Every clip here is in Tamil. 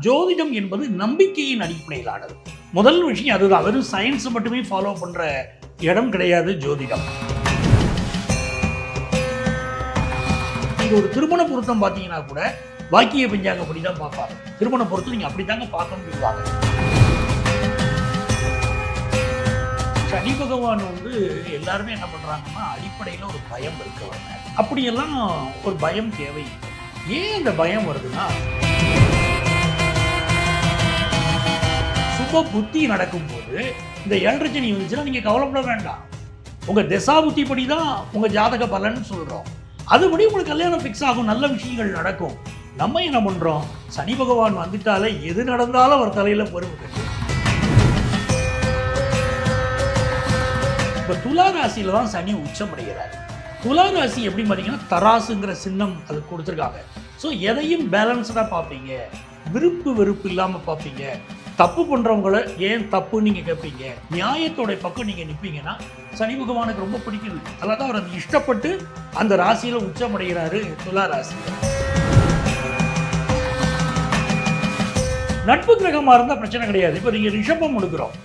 ஜோதிடம் என்பது நம்பிக்கையின் அடிப்படையிலானது. முதல் விஷயம் அதுதான். வெறும் சயின்ஸ் மட்டுமே ஃபாலோ பண்ற இடம் கிடையாது ஜோதிடம். நீங்க ஒரு திருமண பொருத்தம் பார்த்தீங்கன்னா கூட வாக்கிய பஞ்சாங்கப்படி தான் பார்ப்பாங்க. திருமண பொருத்தம் நீங்க அப்படித்தாங்க பார்க்கணும்னு சொல்லுவாங்க. சனி பகவான் எல்லாருமே என்ன பண்றாங்கன்னா அடிப்படையில் ஒரு பயம் இருக்கவங்க. அப்படியெல்லாம் ஒரு பயம் தேவையில்லை. ஏன் அந்த பயம் வருதுன்னா, சுப புத்தி நடக்கும் போது இந்த ஏழரை வந்துச்சுன்னா நீங்க கவலைப்பட வேண்டாம். உங்க திசா புத்தி படி தான் உங்க ஜாதக பலன் சொல்றோம். அதுபடி உங்களுக்கு கல்யாணம் ஃபிக்ஸ் ஆகும், நல்ல விஷயங்கள் நடக்கும். நம்ம என்ன பண்றோம், சனி பகவான் வந்துட்டாலே எது நடந்தாலும் அவர் தலையில பொறுப்பு கட்டு. இப்ப துலா ராசியில தான் சனி உச்சம் அடைகிறார். துலா ராசி எப்படி பார்த்தீங்கன்னா தராசுங்கிற சின்னம் அது கொடுத்துருக்காங்க. ஸோ எதையும் பேலன்ஸ்டா பார்ப்பீங்க, விருப்பு வெறுப்பு இல்லாம பார்ப்பீங்க. தப்பு பண்றவங்களை ஏன் தப்பு நீங்க கேட்பீங்க, நியாயத்தோட பக்கம் நீங்க நிற்பீங்கன்னா சனி பகவானுக்கு ரொம்ப பிடிக்குது. அதாவது அவர் அதை இஷ்டப்பட்டு அந்த ராசியில உச்சம் அடைகிறாரு துலா ராசி. நட்பு கிரகமா இருந்தா பிரச்சனை கிடையாது. இப்ப நீங்க ரிஷபம் எடுக்கிறோம்,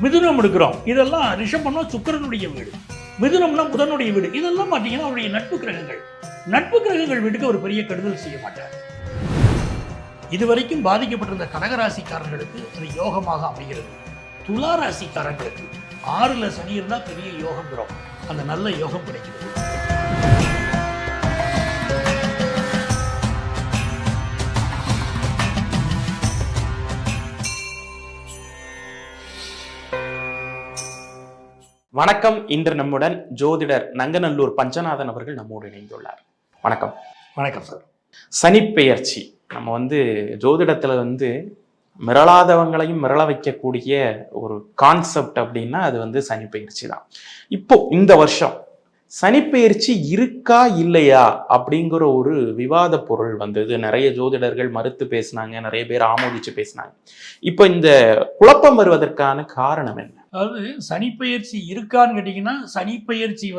மிதுனம் எடுக்கிறோம். இதெல்லாம் ரிஷபம்னா சுக்கிரனுடைய வீடு, மிதுனம்னா புதனுடைய வீடு. இதெல்லாம் பார்த்தீங்கன்னா அவருடைய நட்பு கிரகங்கள். நட்பு கிரகங்கள் வீட்டுக்கு ஒரு பெரிய கெடுதல் செய்ய மாட்டார். இதுவரைக்கும் பாதிக்கப்பட்டிருந்த கடகராசிக்காரர்களுக்கு அது யோகமாக அமைகிறது. துலா ராசிக்காரர்களுக்கு 6ல் சனி இருந்தால் பெரிய யோகம் பெறும். அந்த நல்ல யோகம் கிடைக்கிறது. வணக்கம். இன்று நம்முடன் ஜோதிடர் நங்கநல்லூர் பஞ்சநாதன் அவர்கள் நம்மோடு இணைந்துள்ளார். வணக்கம். வணக்கம் சார். சனிப்பெயர்ச்சி நம்ம ஜோதிடத்துல மிரளாதவங்களையும் மிரள வைக்கக்கூடிய ஒரு கான்செப்ட் அப்படின்னா அது சனிப்பெயர்ச்சி தான். இப்போ இந்த வருஷம் சனிப்பெயர்ச்சி இருக்கா இல்லையா அப்படிங்கிற ஒரு விவாத பொருள் வந்தது. நிறைய ஜோதிடர்கள் மறுத்து பேசினாங்க, நிறைய பேர் ஆமோதிச்சு பேசினாங்க. இப்போ இந்த குழப்பம் வருவதற்கான காரணம் என்ன? அதாவது சனிப்பெயர்ச்சி இருக்கான்னு கேட்டீங்கன்னா, சனிப்பெயர்ச்சி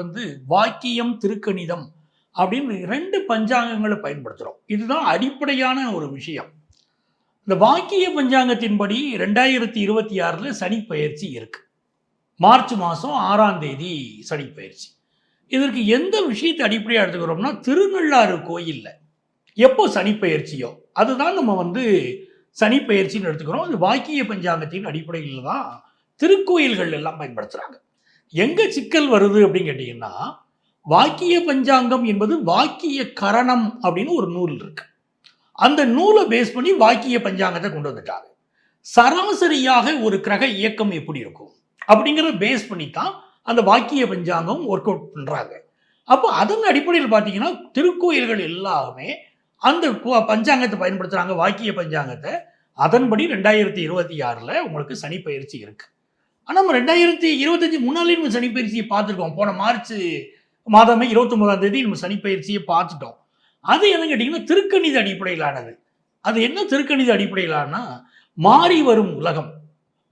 வாக்கியம் திருக்கணிதம் அப்படின்னு 2 பஞ்சாங்கங்களை பயன்படுத்துகிறோம். இதுதான் அடிப்படையான ஒரு விஷயம். இந்த வாக்கிய பஞ்சாங்கத்தின்படி 2026 சனிப்பெயர்ச்சி இருக்கு. மார்ச் மாதம் 6ஆம் தேதி சனிப்பெயர்ச்சி. இதற்கு எந்த விஷயத்தை அடிப்படையாக எடுத்துக்கிறோம்னா, திருநள்ளாறு கோயிலில் எப்போ சனிப்பெயர்ச்சியோ அதுதான் நம்ம சனிப்பெயர்ச்சின்னு எடுத்துக்கிறோம். அது வாக்கிய பஞ்சாங்கத்தின் அடிப்படையில் தான் திருக்கோயில்கள் எல்லாம் பயன்படுத்துகிறாங்க. எங்கே சிக்கல் வருது அப்படின்னு கேட்டிங்கன்னா, வாக்கிய பஞ்சாங்கம் என்பது வாக்கிய கரணம் அப்படின்னு ஒரு நூல் இருக்கு. அந்த நூலை பேஸ் பண்ணி வாக்கிய பஞ்சாங்கத்தை கொண்டு வந்துட்டாங்க. சராசரியாக ஒரு கிரக இயக்கம் எப்படி இருக்கும் அப்படிங்கிறத பேஸ் பண்ணி தான் அந்த வாக்கிய பஞ்சாங்கம் ஒர்க் அவுட் பண்ணுறாங்க. அப்போ அதன் அடிப்படையில் பார்த்தீங்கன்னா திருக்கோயில்கள் எல்லாமே அந்த பஞ்சாங்கத்தை பயன்படுத்துகிறாங்க, வாக்கிய பஞ்சாங்கத்தை. அதன்படி 2026 உங்களுக்கு சனிப்பெயர்ச்சி இருக்கு. ஆனால் நம்ம 2025 முன்னாலே நம்ம சனிப்பெயர்ச்சியை பார்த்துருக்கோம். போன மார்ச் மாதமே 29ஆம் தேதி நம்ம சனிப்பெயர்ச்சியை பார்த்துட்டோம். அது என்ன கேட்டிங்கன்னா திருக்கணித அடிப்படையிலானது. அது என்ன திருக்கணித அடிப்படையிலானா, மாறி வரும் உலகம்,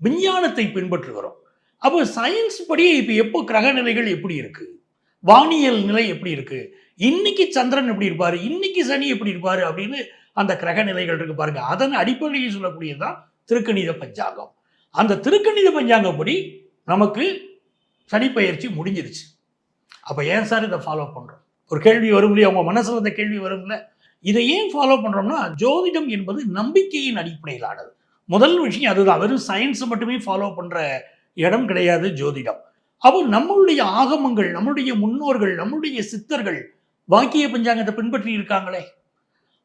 விஞ்ஞானத்தை பின்பற்றுகிறோம். அப்போ சயின்ஸ் படி இப்போ எப்போ கிரக நிலைகள் எப்படி இருக்கு, வானியல் நிலை எப்படி இருக்கு, இன்னைக்கு சந்திரன் எப்படி இருப்பாரு, இன்னைக்கு சனி எப்படி இருப்பாரு அப்படின்னு அந்த கிரக நிலைகள் இருக்கு பாருங்க. அதன் அடிப்படையில் சொல்லக்கூடியதுதான் திருக்கணித பஞ்சாங்கம். அந்த திருக்கணித பஞ்சாங்கப்படி நமக்கு சனிப்பெயர்ச்சி முடிஞ்சிருச்சு. அப்போ ஏன் சார் இதை ஃபாலோ பண்ணுறோம்? ஒரு கேள்வி வரும் இல்லையா, அவங்க மனசில் அந்த கேள்வி வரும்ல. இதை ஏன் ஃபாலோ பண்ணுறோம்னா, ஜோதிடம் என்பது நம்பிக்கையின் அடிப்படையிலானது. முதல் விஷயம் அதுதான். வெறும் சயின்ஸ் மட்டுமே ஃபாலோ பண்ணுற இடம் கிடையாது ஜோதிடம். அப்போ நம்மளுடைய ஆகமங்கள், நம்மளுடைய முன்னோர்கள், நம்மளுடைய சித்தர்கள் வாக்கிய பஞ்சாங்கத்தை பின்பற்றி இருக்காங்களே.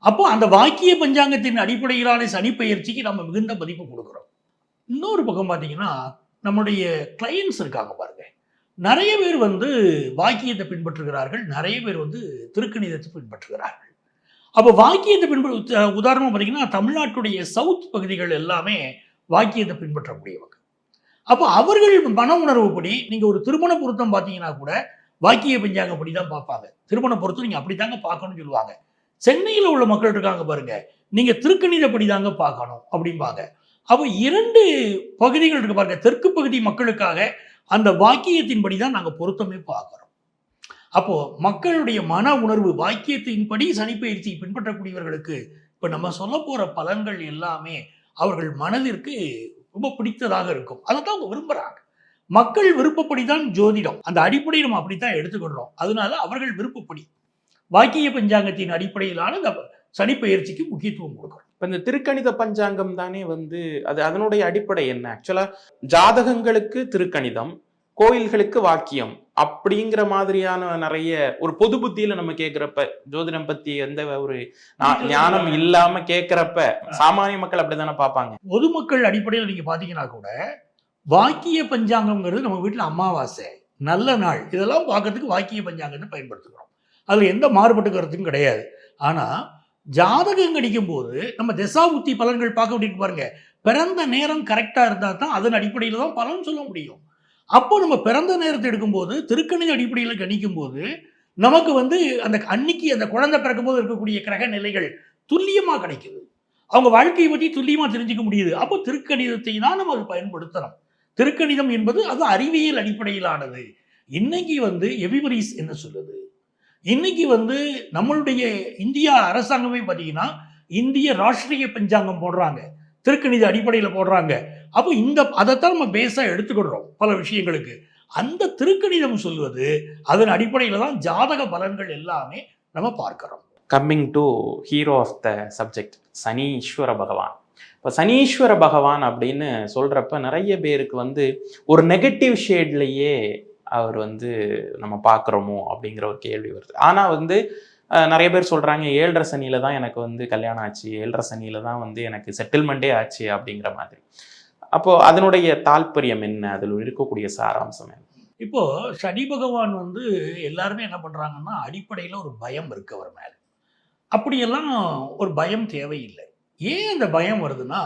அப்போ அந்த வாக்கிய பஞ்சாங்கத்தின் அடிப்படையிலான சனிப்பெயர்ச்சிக்கு நம்ம மிகுந்த மதிப்பு கொடுக்குறோம். இன்னொரு பக்கம் பார்த்தீங்கன்னா, நம்மளுடைய கிளையன்ஸ் இருக்காங்க பாருங்க, நிறைய பேர் வாக்கியத்தை பின்பற்றுகிறார்கள், நிறைய பேர் திருக்கணிதத்தை பின்பற்றுகிறார்கள். அப்போ வாக்கியத்தை உதாரணமாக பார்த்தீங்கன்னா, தமிழ்நாட்டுடைய சவுத் பகுதிகள் எல்லாமே வாக்கியத்தை பின்பற்றக்கூடியவங்க. அப்போ அவர்கள் மன உணர்வுப்படி நீங்கள் ஒரு திருமண பொருத்தம் பார்த்தீங்கன்னா கூட வாக்கிய பஞ்சாங்கப்படி தான் பார்ப்பாங்க. திருமண பொருத்தம் நீங்கள் அப்படி தாங்க பார்க்கணும்னு சொல்லுவாங்க. சென்னையில் உள்ள மக்கள் இருக்காங்க பாருங்க, நீங்கள் திருக்கணிதப்படி தாங்க பார்க்கணும் அப்படிம்பாங்க. அப்போ 2 பகுதிகள் இருக்கு பாருங்க. தெற்கு பகுதி மக்களுக்காக அந்த வாக்கியத்தின்படி தான் நாங்கள் பொருத்தமே பார்க்குறோம். அப்போ மக்களுடைய மன உணர்வு வாக்கியத்தின்படி சனிப்பெயர்ச்சி பின்பற்றக்கூடியவர்களுக்கு இப்போ நம்ம சொல்ல போற பலன்கள் எல்லாமே அவர்கள் மனதிற்கு ரொம்ப பிடித்ததாக இருக்கும். அதை தான் அவங்க விரும்புறாங்க. மக்கள் விருப்பப்படி தான் ஜோதிடம். அந்த அடிப்படையை நம்ம அப்படித்தான் எடுத்துக்கொள்றோம். அதனால அவர்கள் விருப்பப்படி வாக்கிய பஞ்சாங்கத்தின் அடிப்படையிலான இந்த சனிப்பெயர்ச்சிக்கு முக்கியத்துவம் கொடுக்கிறோம். இப்ப இந்த திருக்கணித பஞ்சாங்கம் தானே வந்து அது அதனுடைய அடிப்படை என்ன? ஆக்சுவலா ஜாதகங்களுக்கு திருக்கணிதம், கோயில்களுக்கு வாக்கியம் அப்படிங்கிற மாதிரியான நிறைய ஒரு பொது புத்தியில நம்ம கேட்கிறப்ப, ஜோதிடம் பத்தி எந்த ஒரு ஞானம் இல்லாம கேட்கிறப்ப சாமானிய மக்கள் அப்படித்தானே பார்ப்பாங்க. பொதுமக்கள் அடிப்படையில் நீங்க பாத்தீங்கன்னா கூட வாக்கிய பஞ்சாங்கம்ங்கிறது நம்ம வீட்டுல அமாவாசை, நல்ல நாள், இதெல்லாம் பார்க்கறதுக்கு வாக்கிய பஞ்சாங்கத்தை பயன்படுத்துகிறோம். அதுல எந்த மாறுபட்டு கருத்தும் கிடையாது. ஆனா ஜாதகம் கணிக்கும் போது நம்ம திசாபுத்தி பலன்கள் பார்க்க வேண்டியிருக்கு பாருங்க. பிறந்த நேரம் கரெக்டா இருந்தா தான் அதன் அடிப்படையில் தான் பலன் சொல்ல முடியும். அப்போ நம்ம பிறந்த நேரத்தை எடுக்கும்போது திருக்கணித அடிப்படையில் கணிக்கும் போது நமக்கு வந்து அந்த அன்னைக்கு அந்த குழந்தை பிறக்கும் போது இருக்கக்கூடிய கிரக நிலைகள் துல்லியமா கிடைக்குது. அவங்க வாழ்க்கையை பற்றி துல்லியமா தெரிஞ்சுக்க முடியுது. அப்போ திருக்கணிதத்தை தான் நம்ம அது பயன்படுத்தணும். திருக்கணிதம் என்பது அது அறிவியல் அடிப்படையிலானது. இன்னைக்கு வந்து எபிமரிஸ் என்ன சொல்லுது? இன்னைக்கு வந்து நம்மளுடைய இந்தியா அரசாங்கமே பார்த்தீங்கன்னா இந்திய ராஷ்டிரிய பஞ்சாங்கம் போடுறாங்க, திருக்கணித அடிப்படையில் போடுறாங்க. அப்போ அதைத்தான் நம்ம பேஸா எடுத்துக்கிடுறோம் பல விஷயங்களுக்கு. அந்த திருக்கணிதம் சொல்வது அதன் அடிப்படையில் தான் ஜாதக பலன்கள் எல்லாமே நம்ம பார்க்கிறோம். Coming to hero of the subject, Saneeswara Bhagavan. இப்போ சனீஸ்வர பகவான் அப்படின்னு சொல்றப்ப நிறைய பேருக்கு வந்து ஒரு நெகட்டிவ் ஷேட்லேயே அவர் வந்து நம்ம பார்க்குறோமோ அப்படிங்கிற ஒரு கேள்வி வருது. ஆனால் வந்து நிறைய பேர் சொல்கிறாங்க 7.5 சனியில் தான் எனக்கு வந்து கல்யாணம் ஆச்சு, 7.5 சனியில் தான் வந்து எனக்கு செட்டில்மெண்ட்டே ஆச்சு அப்படிங்கிற மாதிரி. அப்போது அதனுடைய தாற்பயம் என்ன, அதில் இருக்கக்கூடிய சாராம்சம் என்ன? இப்போ சனி பகவான் வந்து எல்லாருமே என்ன பண்ணுறாங்கன்னா அடிப்படையில் ஒரு பயம் இருக்கு அவர் மேலே. அப்படியெல்லாம் ஒரு பயம் தேவையில்லை. ஏன் அந்த பயம் வருதுன்னா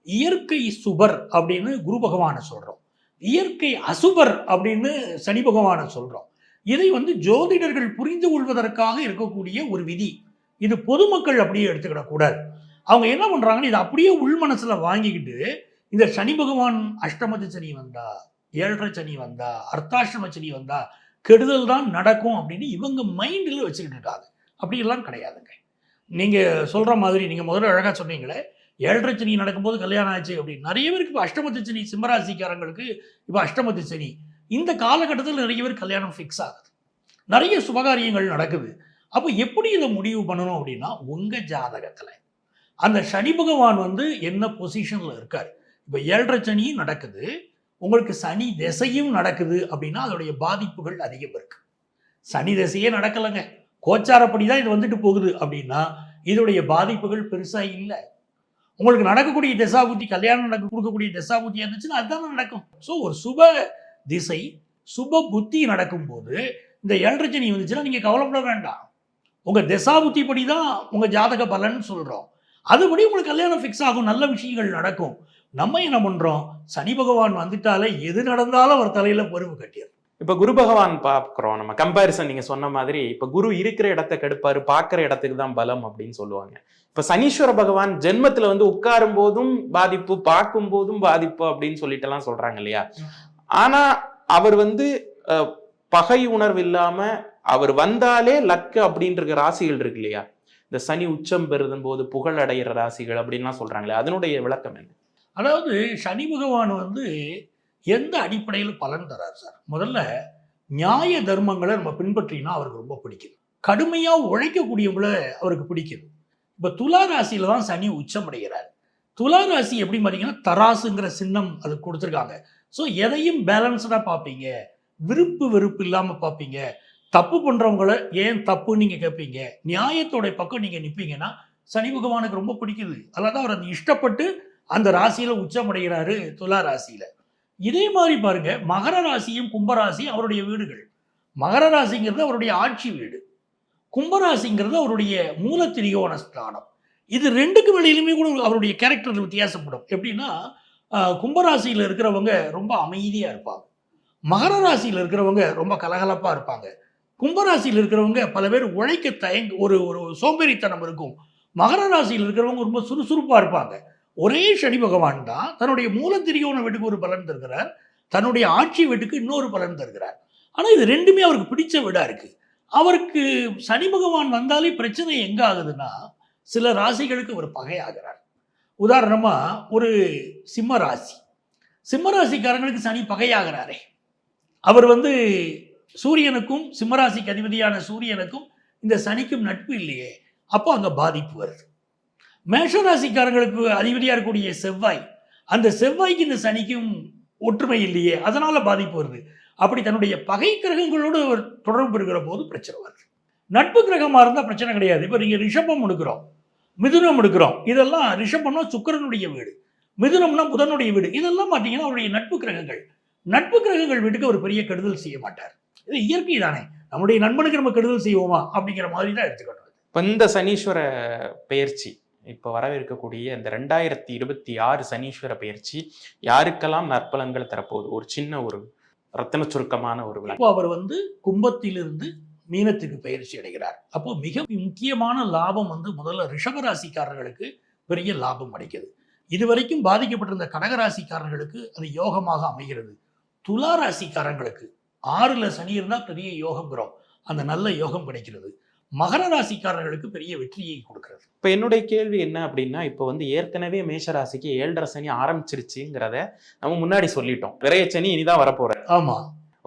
இயற்கை சுபர் அப்படின்னு குரு பகவானை சொல்கிறோம், இயற்கை அசுபர் அப்படின்னு சனி பகவானை சொல்கிறோம். இதை வந்து ஜோதிடர்கள் புரிந்து கொள்வதற்காக இருக்கக்கூடிய ஒரு விதி. இது பொதுமக்கள் அப்படியே எடுத்துக்கிடக்கூடாது. அவங்க என்ன பண்ணுறாங்கன்னு இதை அப்படியே உள் மனசில் வாங்கிக்கிட்டு இந்த சனி பகவான் அஷ்டமத்து சனி வந்தா, 7.5 சனி வந்தா, அர்த்தாஷ்டம சனி வந்தா கெடுதல் தான் நடக்கும் அப்படின்னு இவங்க மைண்டில் வச்சுக்கிட்டு இருக்காங்க. அப்படியெல்லாம் கிடையாதுங்க. நீங்கள் சொல்கிற மாதிரி நீங்கள் முதல்ல அழகாக சொன்னீங்களே 7.5 சனி நடக்கும்போது கல்யாணம் ஆச்சு அப்படின்னு. நிறைய பேருக்கு இப்போ அஷ்டமத்து சனி, சிம்மராசிக்காரங்களுக்கு இப்போ அஷ்டமத்து சனி, இந்த காலகட்டத்தில் நிறைய பேர் கல்யாணம் ஃபிக்ஸ் ஆகுது, நிறைய சுபகாரியங்கள் நடக்குது. அப்போ எப்படி இதை முடிவு பண்ணணும் அப்படின்னா உங்கள் ஜாதகத்தில் அந்த சனி பகவான் வந்து என்ன பொசிஷனில் இருக்கார். இப்போ 7.5 சனியும் நடக்குது, உங்களுக்கு சனி திசையும் நடக்குது அப்படின்னா அதோடைய பாதிப்புகள் அதிகம் இருக்கு. சனி திசையே நடக்கலைங்க, கோச்சாரப்படி தான் இது வந்துட்டு போகுது அப்படின்னா இதோடைய பாதிப்புகள் பெருசாக இல்லை. உங்களுக்கு நடக்கக்கூடிய தசாபுத்தி, கல்யாணம் கொடுக்கக்கூடிய தசாபுத்தி இருந்துச்சுன்னா அதுதான் நடக்கும். ஸோ ஒரு சுப திசை, சுப புத்தி நடக்கும்போது இந்த 7.5 சனி வந்துச்சுன்னா நீங்கள் கவலைப்பட வேண்டாம். உங்கள் தசாபுத்தி படி தான் உங்கள் ஜாதக பலன் சொல்கிறோம், அதுபடி உங்களுக்கு கல்யாணம் ஃபிக்ஸ் ஆகும், நல்ல விஷயங்கள் நடக்கும். நம்ம என்ன பண்ணுறோம், சனி பகவான் வந்துட்டாலே எது நடந்தாலும் அவர் தலையில் பொறுப்பு கட்டிடுறோம். இப்போ குரு பகவான் பார்க்குறோம் நம்ம கம்பேரிசன், நீங்கள் சொன்ன மாதிரி இப்போ குரு இருக்கிற இடத்த கெடுப்பாரு, பார்க்குற இடத்துக்கு தான் பலம் அப்படின்னு சொல்லுவாங்க. இப்போ சனீஸ்வர பகவான் ஜென்மத்தில் வந்து உட்காரும் போதும் பாதிப்பு, பார்க்கும் போதும் பாதிப்பு அப்படின்னு சொல்லிட்டுலாம் சொல்கிறாங்க இல்லையா? ஆனால் அவர் வந்து பகை உணர்வு இல்லாமல் அவர் வந்தாலே லக்கு அப்படின்ற ராசிகள் இருக்கு இல்லையா? இந்த சனி உச்சம் பெறுதும் போது புகழ் அடைகிற ராசிகள் அப்படின்லாம் சொல்கிறாங்களே, அதனுடைய விளக்கம் என்ன? அதாவது சனி பகவான் வந்து எந்த அடிப்படையில் பலன் தரார் சார்? முதல்ல நியாய தர்மங்களை நம்ம பின்பற்றினா அவருக்கு ரொம்ப பிடிக்கும். கடுமையாக உழைக்கக்கூடியவங்கள அவருக்கு பிடிக்குது. இப்போ துலா ராசியில தான் சனி உச்சம் அடைகிறார். துலா ராசி எப்படி பார்த்தீங்கன்னா தராசுங்கிற சின்னம் அது கொடுத்துருக்காங்க. ஸோ எதையும் பேலன்ஸ்டாக பார்ப்பீங்க, விருப்பு வெறுப்பு இல்லாமல் பார்ப்பீங்க. தப்பு பண்ணுறவங்கள ஏன் தப்புன்னு நீங்கள் கேட்பீங்க, நியாயத்தோட பக்கம் நீங்கள் நிற்பீங்கன்னா சனி பகவானுக்கு ரொம்ப பிடிக்குது. அதான் அவர் அந்த இஷ்டப்பட்டு அந்த ராசியில் உச்சம் அடைகிறாரு துலா ராசியில். இதே மாதிரி பாருங்க மகர ராசியும் கும்பராசியும் அவருடைய வீடுகள். மகர ராசிங்கிறது அவருடைய ஆட்சி வீடு, கும்பராசிங்கிறது அவருடைய மூல திரிகோண ஸ்தானம். இது ரெண்டுக்கு வெளியிலுமே கூட அவருடைய கேரக்டர் வித்தியாசப்படும். எப்படின்னா கும்பராசியில் இருக்கிறவங்க ரொம்ப அமைதியாக இருப்பாங்க, மகர ராசியில் இருக்கிறவங்க ரொம்ப கலகலப்பாக இருப்பாங்க. கும்பராசியில் இருக்கிறவங்க பல பேர் உழைக்க ஒரு சோம்பேறித்தனம் இருக்கும். மகர ராசியில் இருக்கிறவங்க ரொம்ப சுறுசுறுப்பாக இருப்பாங்க. ஒரே சனி பகவான் தான் தன்னுடைய மூல திரிகோண வீட்டுக்கு ஒரு பலன் தருகிறார், தன்னுடைய ஆட்சி வீட்டுக்கு இன்னொரு பலன் தருகிறார். ஆனால் இது ரெண்டுமே அவருக்கு பிடிச்ச வீடாக இருக்குது. அவருக்கு சனி பகவான் வந்தாலே பிரச்சனை எங்கே ஆகுதுன்னா சில ராசிகளுக்கு அவர் பகையாகிறார். உதாரணமா ஒரு சிம்ம ராசி, சிம்ம ராசிக்காரங்களுக்கு சனி பகையாகிறாரே. அவர் சூரியனுக்கும் சிம்மராசிக்கு அதிபதியான சூரியனுக்கும் இந்த சனிக்கும் நட்பு இல்லையே, அப்போ அங்க பாதிப்பு வருது. மேஷராசிக்காரங்களுக்கு அதிபதியா இருக்கக்கூடிய செவ்வாய், அந்த செவ்வாய்க்கு இந்த சனிக்கும் ஒற்றுமை இல்லையே, அதனால பாதிப்பு வருது. அப்படி தன்னுடைய பகை கிரகங்களோடு அவர் தொடர்பு இருக்கிற போது பிரச்சனை வருது. நட்பு கிரகமா இருந்தா பிரச்சனை கிடையாது. இப்ப நீங்க ரிஷபம் எடுக்கிறோம், மிதுனம் எடுக்கிறோம், இதெல்லாம் ரிஷபம்னா சுக்கிரனுடைய வீடு, மிதுனம்னா புதனுடைய வீடு, இதெல்லாம் பார்த்தீங்கன்னா அவருடைய நட்பு கிரகங்கள். நட்பு கிரகங்கள் வீட்டுக்கு ஒரு பெரிய கெடுதல் செய்ய மாட்டார். இது இயற்கை தானே, நம்முடைய நண்பனுக்கு நம்ம கெடுதல் செய்வோமா அப்படிங்கிற மாதிரி தான் எடுத்துக்கணும். இப்போ இந்த சனீஸ்வர பெயர்ச்சி, இப்போ வரவிருக்கக்கூடிய இந்த 2026 சனீஸ்வர பெயர்ச்சி யாருக்கெல்லாம் நற்பலன்கள் தரப்போகுது? ஒரு சின்ன ஒரு ரத்தின சுருக்கமான ஒரு விளக்கம். இப்போ அவர் கும்பத்திலிருந்து மீனத்துக்கு பயிற்சி அடைகிறார். அப்போ மிக முக்கியமான லாபம் முதல்ல ரிஷபராசிக்காரர்களுக்கு பெரிய லாபம் அடைக்கிறது. இதுவரைக்கும் பாதிக்கப்பட்டிருந்த கடகராசிக்காரர்களுக்கு அது யோகமாக அமைகிறது. துலா ராசிக்காரங்களுக்கு 6ல் சனி இருந்தால் பெரிய யோகம்ங்கிறோம், அந்த நல்ல யோகம் கிடைக்கிறது. மகர ராசிக்காரர்களுக்கு பெரிய வெற்றியை கொடுக்கிறது. இப்போ என்னுடைய கேள்வி என்ன அப்படின்னா, இப்போ ஏற்கனவே மேஷராசிக்கு 7.5 சனி ஆரம்பிச்சிருச்சுங்கிறத நம்ம முன்னாடி சொல்லிட்டோம். விரைய சனி இனிதான் வரப்போற. ஆமா,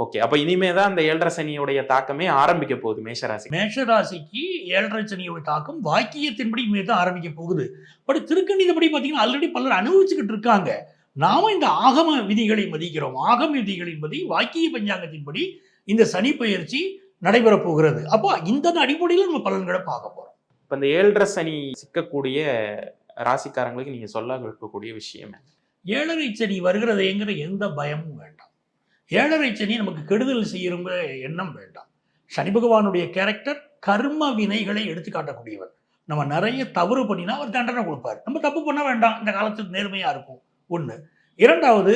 ஓகே. அப்ப இனிமே தான் அந்த 7.5 சனியுடைய தாக்கமே ஆரம்பிக்க போகுது மேஷராசி. மேஷராசிக்கு 7.5 சனியோட தாக்கம் வாக்கியத்தின்படி இனிமே தான் ஆரம்பிக்க போகுது. பட் திருக்கணிதப்படி பார்த்தீங்கன்னா ஆல்ரெடி பலர் அனுபவிச்சுக்கிட்டு இருக்காங்க. நாம இந்த ஆகம விதிகளை மதிக்கிறோம். ஆகம விதிகளின்படி வாக்கிய பஞ்சாங்கத்தின்படி இந்த சனி பயிற்சி நடைபெற போகிறது. அப்போ இந்த அடிப்படையில் நம்ம பலன்களை பார்க்க போறோம். இப்ப இந்த 7.5 சனி சிக்கக்கூடிய ராசிக்காரங்களுக்கு நீங்க சொல்ல இருக்கக்கூடிய விஷயம், 7.5 சனி வருகிறதுங்கிற எந்த பயமும் வேண்டாம். 7.5 சனி நமக்கு கெடுதல் செய்யற எண்ணம் வேண்டாம். சனி பகவானுடைய கேரக்டர் கர்ம வினைகளை எடுத்து காட்டக்கூடியவர். நம்ம நிறைய தவறு பண்ணினா அவர் தண்டனை கொடுப்பார். நம்ம தப்பு பண்ண வேண்டாம், இந்த காலத்துக்கு நேர்மையா இருக்கும். ஒன்று. இரண்டாவது,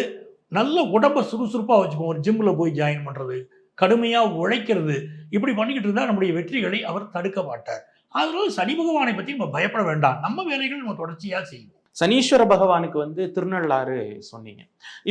நல்ல உடம்பை சுறுசுறுப்பாக வச்சுக்கோம். ஒரு ஜிம்மில் போய் ஜாயின் பண்ணுறது, கடுமையாக உழைக்கிறது, இப்படி பண்ணிக்கிட்டு இருந்தால் நம்முடைய வெற்றிகளை அவர் தடுக்க மாட்டார். அதனால சனி பகவானை பற்றி நம்ம பயப்பட வேண்டாம். நம்ம வேலைகள் நம்ம தொடர்ச்சியாக செய்வோம். சனீஸ்வர பகவானுக்கு திருநள்ளாறு சொன்னீங்க.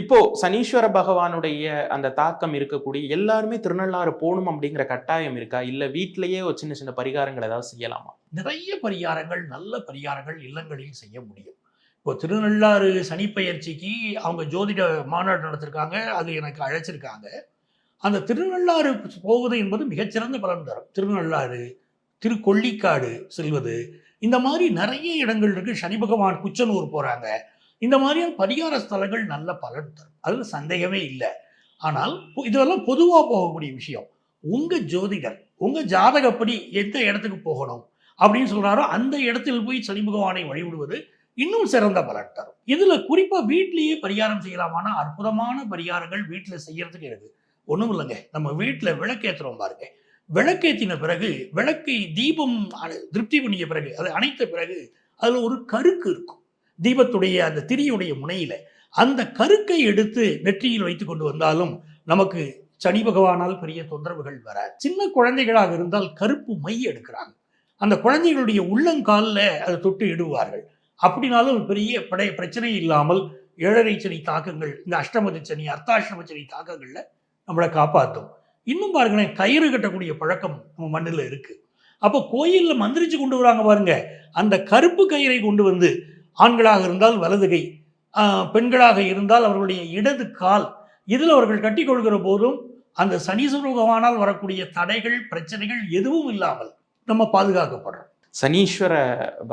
இப்போ சனீஸ்வர பகவானுடைய அந்த தாக்கம் இருக்கக்கூடிய எல்லாருமே திருநள்ளாறு போகணும் அப்படிங்கிற கட்டாயம் இருக்கா? இல்ல வீட்டிலேயே ஒரு சின்ன சின்ன பரிகாரங்கள் ஏதாவது செய்யலாமா? நிறைய பரிகாரங்கள், நல்ல பரிகாரங்கள் இல்லங்களில் செய்ய முடியும். இப்போ திருநள்ளாறு சனி பயிற்சிக்கு அவங்க ஜோதிட மாநாடு நடத்திருக்காங்க, அது எனக்கு அழைச்சிருக்காங்க. அந்த திருநள்ளாறு போவது என்பது மிகச்சிறந்த பலன் தரும். திருநள்ளாறு, திருக்கொள்ளிக்காடு செல்வது, இந்த மாதிரி நிறைய இடங்கள் இருக்கு. சனி பகவான் குச்சனூர் போறாங்க. இந்த மாதிரியான பரிகார ஸ்தலங்கள் நல்ல பலன் தரும், அதுல சந்தேகமே இல்லை. ஆனால் இதெல்லாம் பொதுவாக போகக்கூடிய விஷயம். உங்க ஜோதிடர் உங்க ஜாதகப்படி எந்த இடத்துக்கு போகணும் அப்படின்னு சொல்றாரோ அந்த இடத்தில் போய் சனி பகவானை வழிவிடுவது இன்னும் சிறந்த பலன் தரும். இதுல குறிப்பா வீட்டிலேயே பரிகாரம் செய்யலாமான அற்புதமான பரிகாரங்கள் வீட்டுல செய்யறதுக்கு இருக்கு. ஒண்ணும் இல்லைங்க, நம்ம வீட்டுல விளக்கேற்றுறோம் பாருங்க. விளக்கேற்றின பிறகு, விளக்கை தீபம் திருப்தி பண்ணிய பிறகு, அதை அணைத்த பிறகு அதுல ஒரு கருக்கு இருக்கும். தீபத்துடைய அந்த திரியுடைய முனையில அந்த கருக்கை எடுத்து நெற்றியில் வைத்து கொண்டு வந்தாலும் நமக்கு சனி பகவானால் பெரிய தொந்தரவுகள் வர. சின்ன குழந்தைகளாக இருந்தால் கருப்பு மை எடுக்கிறாங்க, அந்த குழந்தைகளுடைய உள்ளங்காலில் அதை தொட்டு இடுவார்கள். அப்படினாலும் பெரிய பிரச்சனை இல்லாமல் 7.5 சனி தாக்கங்கள், இந்த அஷ்டமதி சனி, அர்த்தாஷ்டம சனி தாக்கங்கள்ல நம்மளை காப்பாற்றும். இன்னும் பாருங்களேன், கயிறு கட்டக்கூடிய பழக்கம் நம்ம மண்ணில் இருக்கு. அப்போ கோயிலில் மந்திரிச்சு கொண்டு வராங்க பாருங்க, அந்த கருப்பு கயிறை கொண்டு வந்து ஆண்களாக இருந்தால் வலது கை, பெண்களாக இருந்தால் அவர்களுடைய இடது கால், இதில் அவர்கள் கட்டி கொள்கிற போதும் அந்த சனீஸ்வர பகவானால் வரக்கூடிய தடைகள், பிரச்சனைகள் எதுவும் இல்லாமல் நம்ம பாதுகாக்கப்படுறோம். சனீஸ்வர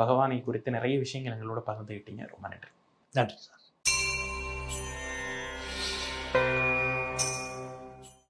பகவானை குறித்து நிறைய விஷயங்கள் எங்களோட பகிர்ந்துக்கிட்டீங்க. ரொம்ப நன்றி. நன்றி சார்.